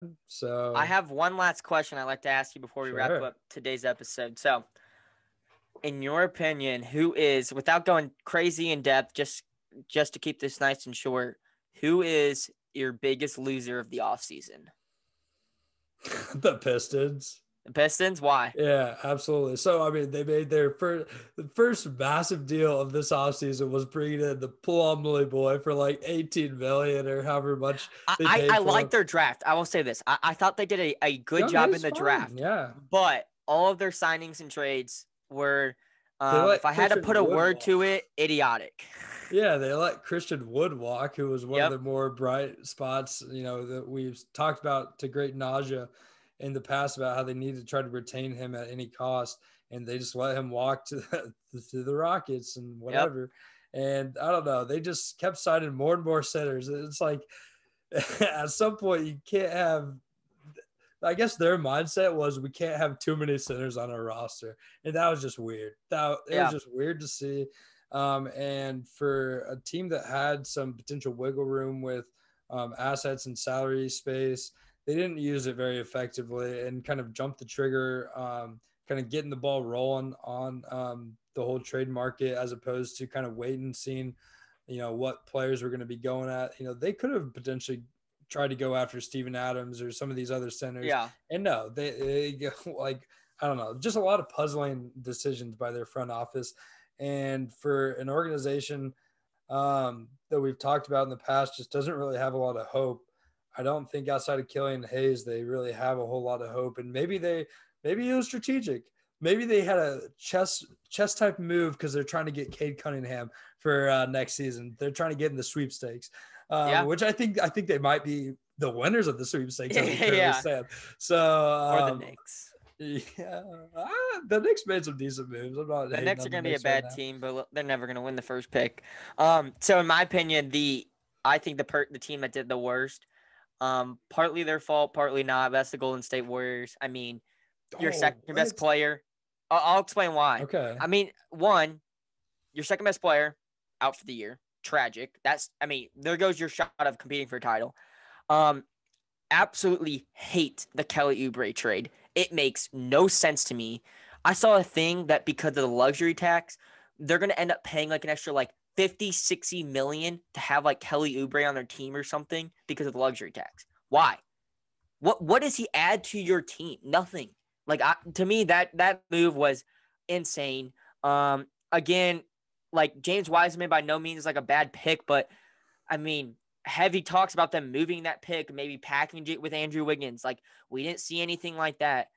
I So have one last question I'd like to ask you before we wrap sure. up today's episode. So, in your opinion, who is, without going crazy in depth, just to keep this nice and short, who is your biggest loser of the offseason? The Pistons. The Pistons? Why? Yeah, absolutely. So, I mean, they made the first massive deal of this offseason was bringing in the Plumlee boy for like 18 million or however much they I paid for like him. their draft. I will say this. I thought they did a good Young job in Hayes the fine. draft, Yeah. but all of their signings and trades were, They if let I had to Christian put a Wood word walk. to it, idiotic. Yeah, they let Christian Wood walk, who was one of Yep. the more bright spots, that we've talked about to great nausea in the past about how they need to try to retain him at any cost. And they just let him walk to the Rockets and Yep. whatever. And I don't know, they just kept signing more and more centers. It's like at some point you can't have. I guess their mindset was we can't have too many centers on our roster, and that was just weird. That it was Yeah. just weird to see. And for a team that had some potential wiggle room with assets and salary space, they didn't use it very effectively and kind of jumped the trigger, kind of getting the ball rolling on the whole trade market as opposed to kind of waiting and seeing, what players were going to be going at. They could have potentially tried to go after Steven Adams or some of these other centers. Yeah. And no, they go like, I don't know, just a lot of puzzling decisions by their front office. And for an organization that we've talked about in the past, just doesn't really have a lot of hope. I don't think outside of Killian Hayes, they really have a whole lot of hope. And maybe it was strategic. Maybe they had a chess type move because they're trying to get Cade Cunningham for next season. They're trying to get in the sweepstakes, Yeah. which I think they might be the winners of the sweepstakes as we currently Yeah. stand. So Or the Knicks. yeah, the Knicks made some decent moves. I'm not The hating Knicks are on the going to be a Knicks right bad now. team, but they're never going to win the first pick. So in my opinion, I think the team that did the worst, partly their fault, partly not. That's the Golden State Warriors. I mean, your Oh, second best what? player. I'll explain why. Okay. I mean, one, your second best player out for the year. Tragic. There goes your shot of competing for a title. Um, Absolutely hate the Kelly Oubre trade. It makes no sense to me. I saw a thing that because of the luxury tax, they're going to end up paying like an extra like 50, 60 million to have like Kelly Oubre on their team or something because of the luxury tax. Why? What does he add to your team? Nothing. To me that move was insane. Again, like James Wiseman by no means is like a bad pick, but I mean, heavy talks about them moving that pick, maybe packaging it with Andrew Wiggins. Like, we didn't see anything like that.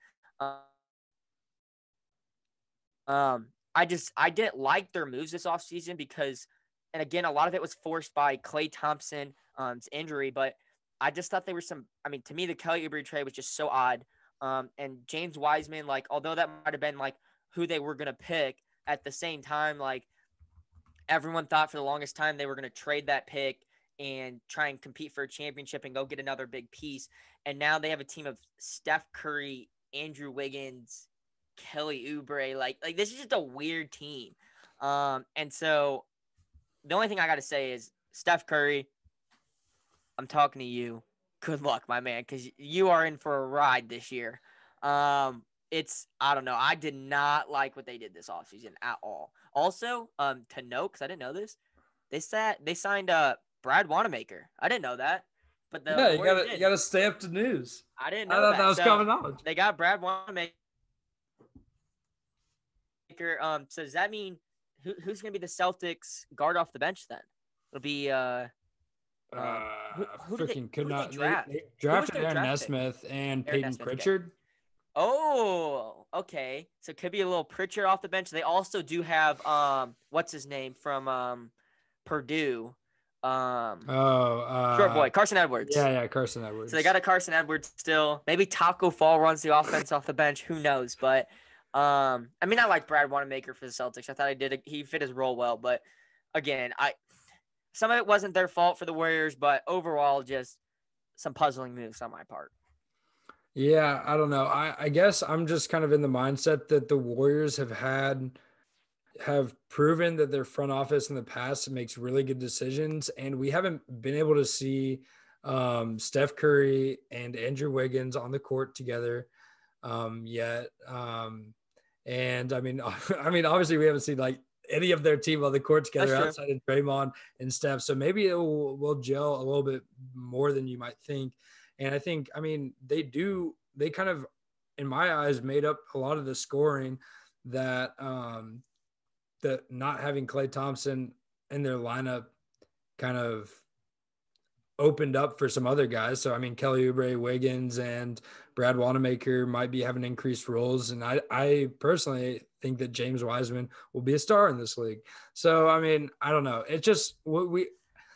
I didn't like their moves this offseason because, and again, a lot of it was forced by Klay Thompson's injury, but I just thought there were to me, the Kelly Oubre trade was just so odd. And James Wiseman, like, although that might have been like who they were going to pick at the same time, like, everyone thought for the longest time they were going to trade that pick and try and compete for a championship and go get another big piece. And now they have a team of Steph Curry, Andrew Wiggins, Kelly Oubre. Like this is just a weird team. And so the only thing I got to say is Steph Curry, I'm talking to you. Good luck, my man, because you are in for a ride this year. I don't know. I did not like what they did this offseason at all. Also, to note, because I didn't know this, they signed Brad Wanamaker. I didn't know that, but Yeah, the you Warriors gotta you did. gotta stay up to news. I didn't I know thought that that. was So common knowledge. they got Brad Wanamaker. So does that mean who's going to be the Celtics guard off the bench then? It'll be who did they Freaking who could did they not. draft? They Who was drafted their Aaron draft pick? Nesmith and Aaron Peyton Nesmith. Okay. Pritchard. Oh, okay. So it could be a little Pritchard off the bench. They also do have what's his name from Purdue, um, Oh, short boy Carson Edwards. yeah, Carson So they got Edwards. a Carson Edwards still. Maybe Taco Fall runs the offense off the bench. Who knows? But I like Brad Wanamaker for the Celtics. I thought he fit his role well. But again, some of it wasn't their fault for the Warriors, but overall, just some puzzling moves on my part. Yeah, I don't know. I guess I'm just kind of in the mindset that the Warriors have proven that their front office in the past makes really good decisions, and we haven't been able to see Steph Curry and Andrew Wiggins on the court together yet. And I mean, obviously we haven't seen like any of their team on the court together outside of Draymond and Steph. So maybe it will gel a little bit more than you might think. And I think, I mean, they kind of, in my eyes, made up a lot of the scoring that that not having Klay Thompson in their lineup kind of opened up for some other guys. So, I mean, Kelly Oubre, Wiggins, and Brad Wanamaker might be having increased roles. And I personally think that James Wiseman will be a star in this league. So, I mean, I don't know. It's just what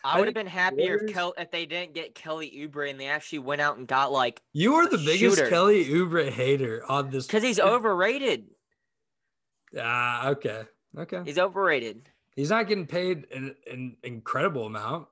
I would have been happier if they didn't get Kelly Oubre and they actually went out and got like you are the biggest Kelly Oubre hater on this because he's overrated. Okay. He's overrated. He's not getting paid an incredible amount.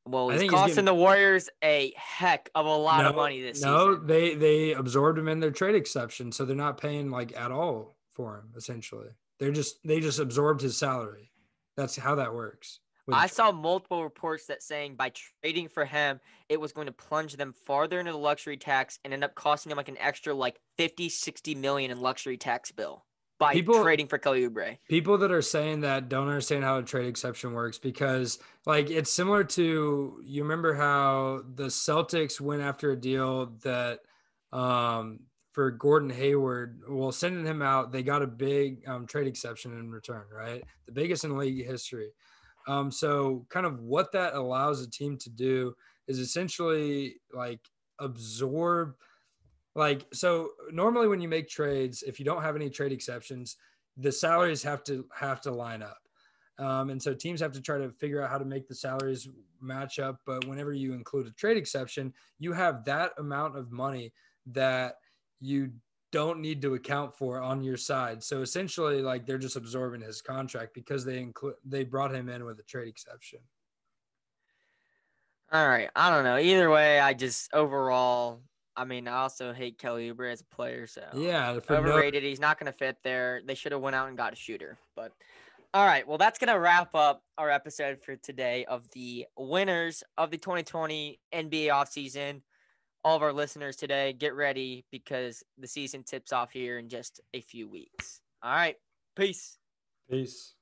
Well, he's costing the Warriors a heck of a lot of money this season. No, they absorbed him in their trade exception, so they're not paying like at all for him. Essentially, they just absorbed his salary. That's how that works. I saw multiple reports that saying by trading for him, it was going to plunge them farther into the luxury tax and end up costing them like an extra like 50, 60 million in luxury tax bill by trading for Kelly Oubre. People that are saying that don't understand how a trade exception works because like it's similar to, you remember how the Celtics went after a deal that for Gordon Hayward, well, sending him out, they got a big trade exception in return, right? The biggest in league history. So kind of what that allows a team to do is essentially like absorb, like, so normally when you make trades, if you don't have any trade exceptions, the salaries have to line up. And so teams have to try to figure out how to make the salaries match up. But whenever you include a trade exception, you have that amount of money that you don't need to account for on your side. So essentially, like, they're just absorbing his contract because they brought him in with a trade exception. All right. I don't know. Either way, overall, I mean, I also hate Kelly Oubre as a player. So yeah, overrated. He's not going to fit there. They should have went out and got a shooter. But all right. Well, that's going to wrap up our episode for today of the winners of the 2020 NBA offseason. All of our listeners today, get ready because the season tips off here in just a few weeks. All right. Peace. Peace.